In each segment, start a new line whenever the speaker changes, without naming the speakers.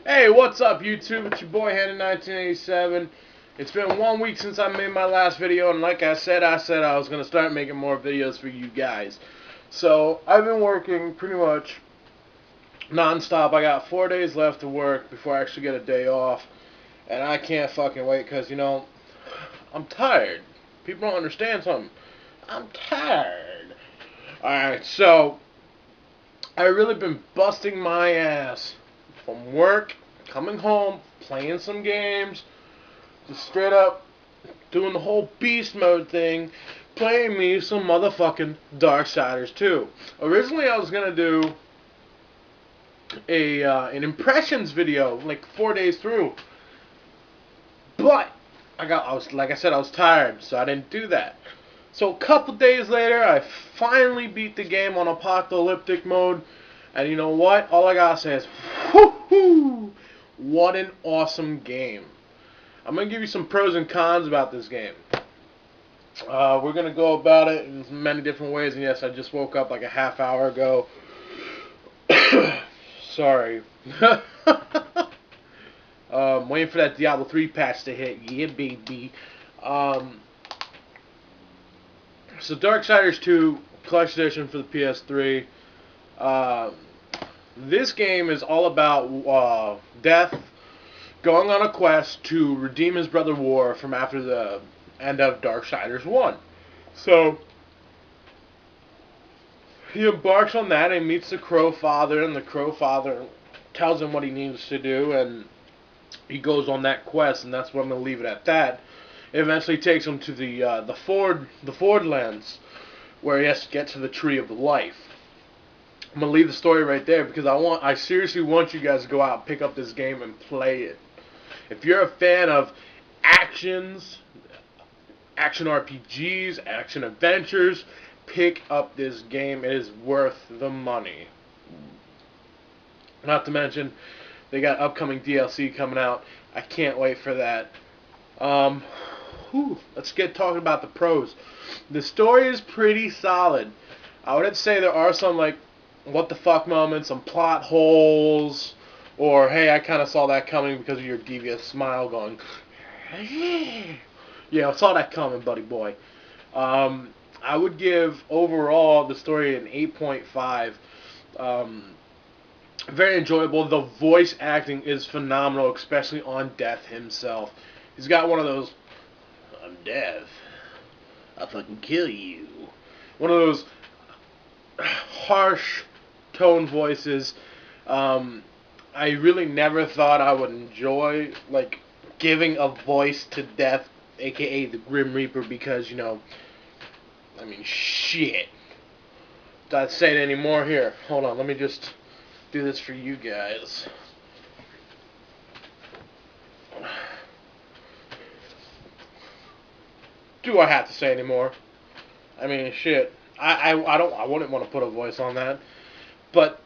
Hey, what's up, YouTube? It's your boy, Hannon1987. It's been 1 week since I made my last video, and like I said I was going to start making more videos for you guys. So, I've been working pretty much non-stop. I got 4 days left to work before I actually get a day off, and I can't fucking wait because, I'm tired. People don't understand something. I'm tired. Alright, so, I've really been busting my ass from work, coming home, playing some games, just straight up doing the whole beast mode thing, playing me some motherfucking Darksiders 2. Originally, I was gonna do an impressions video like 4 days through, but I was tired, so I didn't do that. So a couple days later, I finally beat the game on apocalyptic mode, and you know what? All I gotta say is, whoo-hoo! What an awesome game. I'm going to give you some pros and cons about this game. We're going to go about it in many different ways, and yes, I just woke up like a half hour ago. Sorry. Waiting for that Diablo 3 patch to hit. Yeah, baby. So Darksiders 2 Collection Edition for the PS3. This game is all about Death going on a quest to redeem his brother War from after the end of Darksiders 1. So, he embarks on that and meets the Crow Father, and the Crow Father tells him what he needs to do, and he goes on that quest, and that's where I'm going to leave it at that. It eventually takes him to the Ford lands, where he has to get to the Tree of Life. I'm going to leave the story right there, because I seriously want you guys to go out and pick up this game and play it. If you're a fan of action RPGs, action adventures, pick up this game. It is worth the money. Not to mention, they got upcoming DLC coming out. I can't wait for that. Let's get talking about the pros. The story is pretty solid. I wouldn't say there are some, like, what the fuck moments, some plot holes, or, hey, I kind of saw that coming because of your devious smile going, yeah, I saw that coming, buddy boy. I would give, overall, the story an 8.5. Very enjoyable. The voice acting is phenomenal, especially on Death himself. He's got one of those, I'm Death, I'll fucking kill you. One of those harsh tone voices. I really never thought I would enjoy, like, giving a voice to Death, aka the Grim Reaper, because, I mean, shit. Don't say it anymore. Here, hold on, let me just do this for you guys. Do I have to say anymore? I mean, shit. I wouldn't want to put a voice on that. But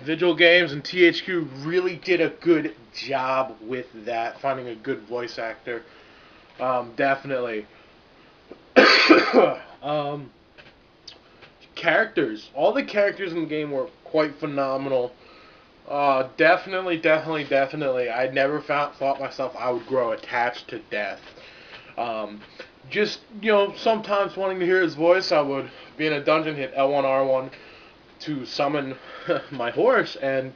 Vigil Games and THQ really did a good job with that, finding a good voice actor. Definitely. Characters. All the characters in the game were quite phenomenal. Definitely. I never thought myself I would grow attached to Death. Just, sometimes wanting to hear his voice, I would be in a dungeon, hit L1, R1 to summon my horse, and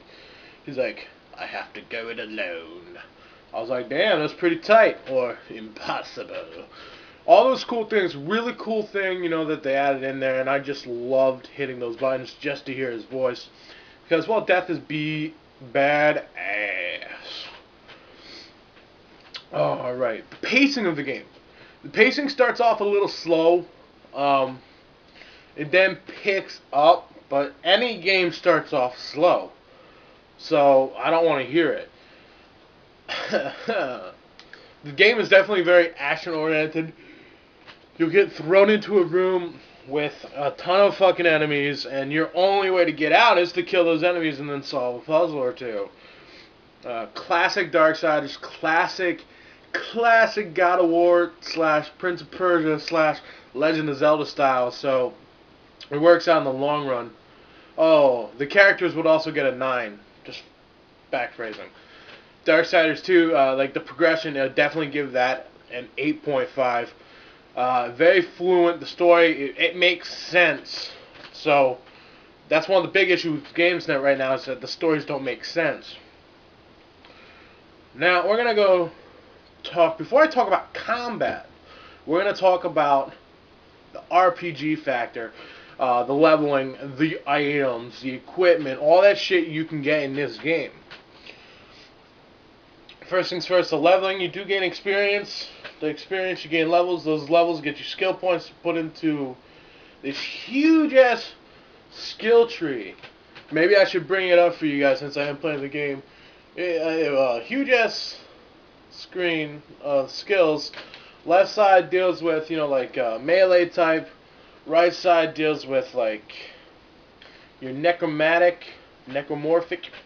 he's like, I have to go it alone. I was like, damn, that's pretty tight, or impossible. All those cool things, really cool thing, that they added in there, and I just loved hitting those buttons just to hear his voice. Because, well, Death is bad ass. Alright, the pacing of the game. The pacing starts off a little slow. It then picks up, but any game starts off slow. So, I don't want to hear it. The game is definitely very action-oriented. You'll get thrown into a room with a ton of fucking enemies, and your only way to get out is to kill those enemies and then solve a puzzle or two. Classic Darksiders, classic God of War / Prince of Persia / Legend of Zelda style, so it works out in the long run. Oh, the characters would also get a 9, just backphrasing. Darksiders 2, like the progression, I would definitely give that an 8.5. Very fluent. The story, it makes sense. So that's one of the big issues with GamesNet right now, is that the stories don't make sense. Now we're gonna go talk. Before I talk about combat, we're gonna talk about the RPG factor, the leveling, the items, the equipment, all that shit you can get in this game. First things first, the leveling, you do gain experience. The experience, you gain levels. Those levels get you skill points to put into this huge-ass skill tree. Maybe I should bring it up for you guys since I am playing the game. Huge-ass screen of skills. Left side deals with, like melee type. Right side deals with, like, your necromorphic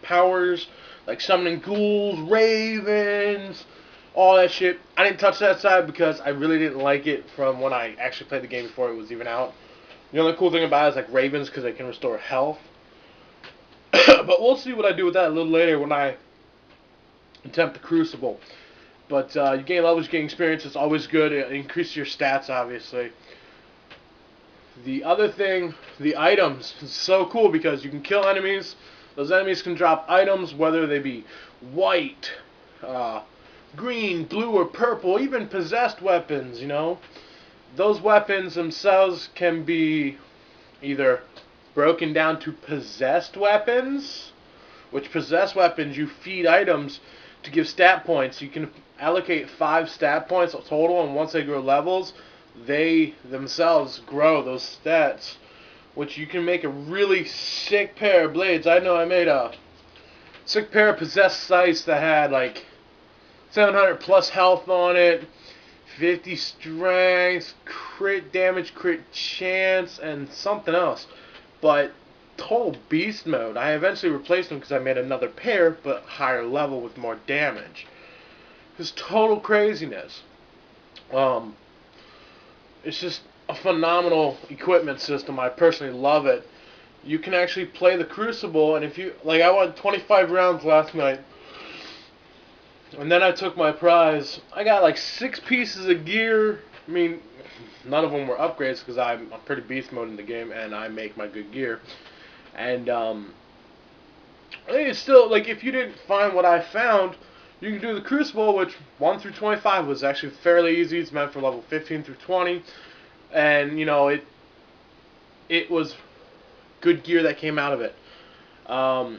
powers, like summoning ghouls, ravens, all that shit. I didn't touch that side because I really didn't like it from when I actually played the game before it was even out. The only cool thing about it is like ravens because they can restore health. But we'll see what I do with that a little later when I attempt the Crucible. But you gain levels, you gain experience. It's always good. It increases your stats, obviously. The other thing, the items, is so cool because you can kill enemies. Those enemies can drop items, whether they be white, green, blue, or purple, even possessed weapons, Those weapons themselves can be either broken down to possessed weapons, which possessed weapons you feed items to give stat points. You can allocate 5 stat points total, and once they grow levels, they themselves grow those stats, which you can make a really sick pair of blades. I know I made a sick pair of possessed scythes that had like 700 plus health on it, 50 strength, crit damage, crit chance, and something else. But total beast mode. I eventually replaced them because I made another pair, but higher level with more damage. Just total craziness. It's just a phenomenal equipment system. I personally love it. You can actually play the Crucible, and if you I won 25 rounds last night, and then I took my prize. I got like 6 pieces of gear. I mean, none of them were upgrades because I'm pretty beast mode in the game, and I make my good gear. And I think it's still, like, if you didn't find what I found, you can do the Crucible, which 1 through 25 was actually fairly easy. It's meant for level 15 through 20. And, it was good gear that came out of it. I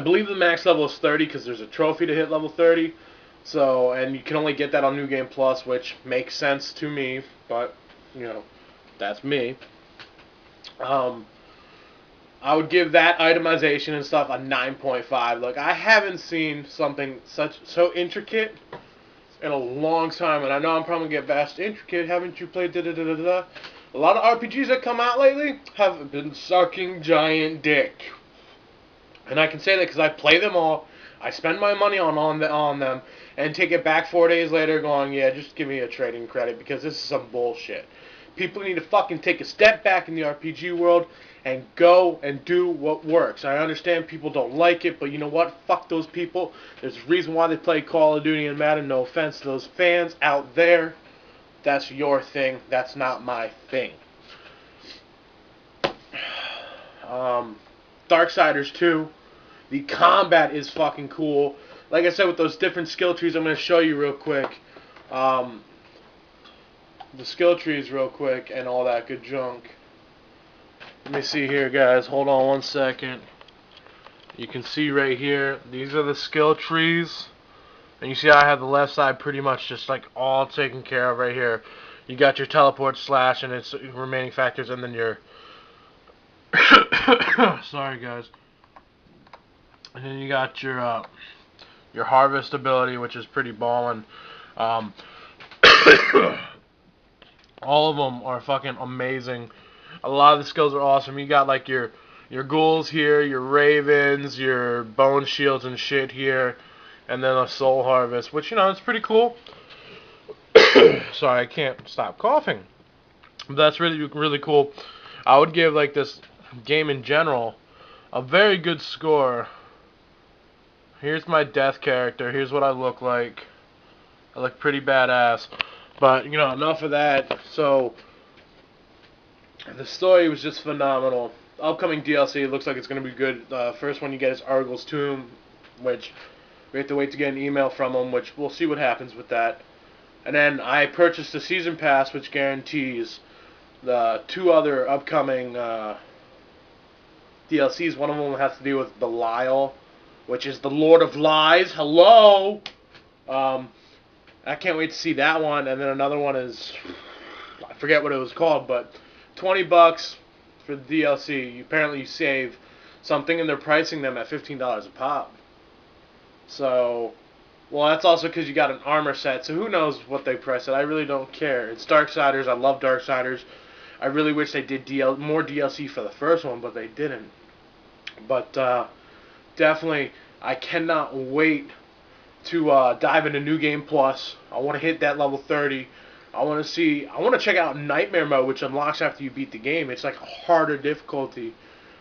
believe the max level is 30 because there's a trophy to hit level 30. So, and you can only get that on New Game Plus, which makes sense to me, but, that's me. I would give that itemization and stuff a 9.5. Look, I haven't seen something so intricate in a long time, and I know I'm probably going to get vast intricate. Haven't you played da-da-da-da-da? A lot of RPGs that come out lately have been sucking giant dick. And I can say that because I play them all. I spend my money on them, and take it back 4 days later going, yeah, just give me a trading credit because this is some bullshit. People need to fucking take a step back in the RPG world and go and do what works. I understand people don't like it, but you know what? Fuck those people. There's a reason why they play Call of Duty and Madden. No offense to those fans out there. That's your thing. That's not my thing. Darksiders 2. The combat is fucking cool. Like I said, with those different skill trees, I'm going to show you real quick. The skill trees real quick and all that good junk. Let me see here, guys. Hold on 1 second. You can see right here, these are the skill trees. And you see I have the left side pretty much just like all taken care of right here. You got your teleport, slash, and its remaining factors, and then your sorry guys. And then you got your harvest ability, which is pretty ballin'. All of them are fucking amazing. A lot of the skills are awesome. You got like your ghouls here, your ravens, your bone shields and shit here, and then a soul harvest, which it's pretty cool. Sorry, I can't stop coughing. But that's really cool. I would give like this game in general a very good score. here's my death character. Here's what I look like. I look pretty badass. But, you know, enough of that. So, the story was just phenomenal. Upcoming DLC looks like it's going to be good. The first one you get is Argyl's Tomb, which we have to wait to get an email from him, which we'll see what happens with that. And then I purchased the Season Pass, which guarantees the 2 other upcoming DLCs. One of them has to do with Belial, which is the Lord of Lies. Hello! I can't wait to see that one. And then another one is, I forget what it was called, but $20 for the DLC. Apparently you save something, and they're pricing them at $15 a pop. So, well, that's also because you got an armor set, so who knows what they price it. I really don't care. It's Darksiders. I love Darksiders. I really wish they did more DLC for the first one, but they didn't. But definitely, I cannot wait to dive into New Game Plus. I want to hit that level 30. I want to check out Nightmare Mode, which unlocks after you beat the game. It's like a harder difficulty.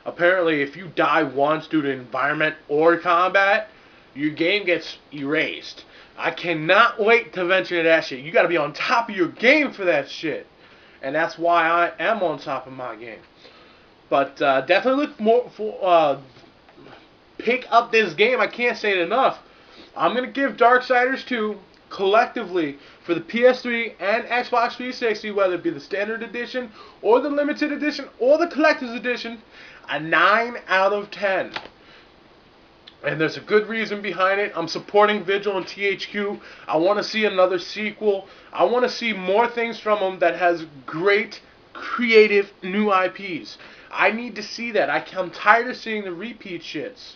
Apparently, if you die once due to environment or combat, your game gets erased. I cannot wait to venture into that shit. You got to be on top of your game for that shit. And that's why I am on top of my game. But definitely look more for pick up this game. I can't say it enough. I'm going to give Darksiders 2 collectively for the PS3 and Xbox 360, whether it be the standard edition or the limited edition or the collector's edition, a 9 out of 10. And there's a good reason behind it. I'm supporting Vigil and THQ. I want to see another sequel. I want to see more things from them that has great, creative, new IPs. I need to see that. I'm tired of seeing the repeat shits.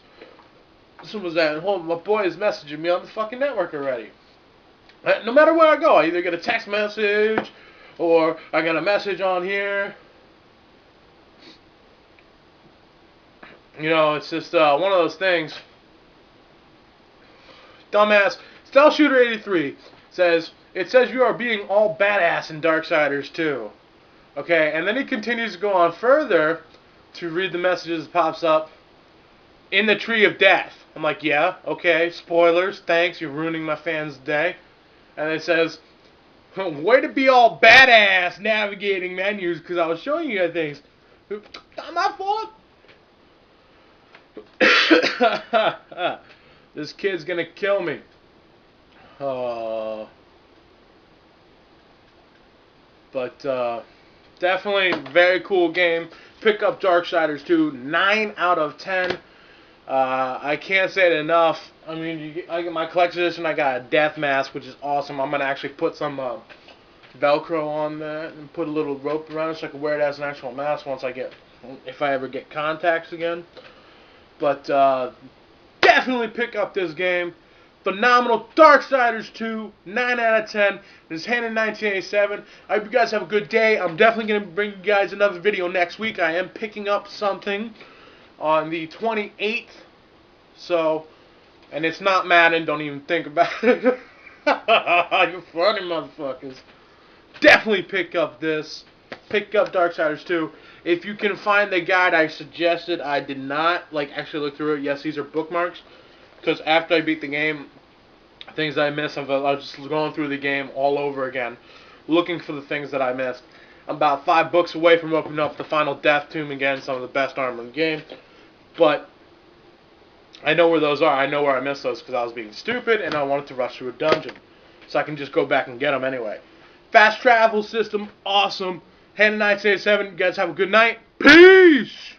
What was that? Oh, my boy is messaging me on the fucking network already. No matter where I go, I either get a text message or I get a message on here. You know, it's just one of those things. Dumbass Stealth Shooter 83 says, it says you are being all badass in Darksiders 2. Okay, and then he continues to go on further to read the messages that pops up. In the Tree of Death. I'm like, yeah, okay, spoilers, thanks, you're ruining my fans' day. And it says, way to be all badass navigating menus, because I was showing you guys things. Not my fault. This kid's gonna kill me. But definitely very cool game. Pick up Darksiders 2, 9 out of 10. I can't say it enough. I mean, I get my collector's edition. I got a death mask, which is awesome. I'm gonna actually put some Velcro on that and put a little rope around it so I can wear it as an actual mask if I ever get contacts again. But definitely pick up this game. Phenomenal. Darksiders 2, 9 out of 10. It's handed in 1987. I hope you guys have a good day. I'm definitely going to bring you guys another video next week. I am picking up something on the 28th. So, and it's not Madden. Don't even think about it. You're funny, motherfuckers. Definitely pick up this. Pick up Darksiders 2. If you can find the guide I suggested, I did not actually look through it. Yes, these are bookmarks. Because after I beat the game, things I missed, I was just going through the game all over again, looking for the things that I missed. I'm about 5 books away from opening up the final Death Tomb again, some of the best armor in the game. But I know where those are. I know where I missed those because I was being stupid and I wanted to rush through a dungeon. So I can just go back and get them anyway. Fast travel system, awesome. Hand in 1987. You guys have a good night. Peace!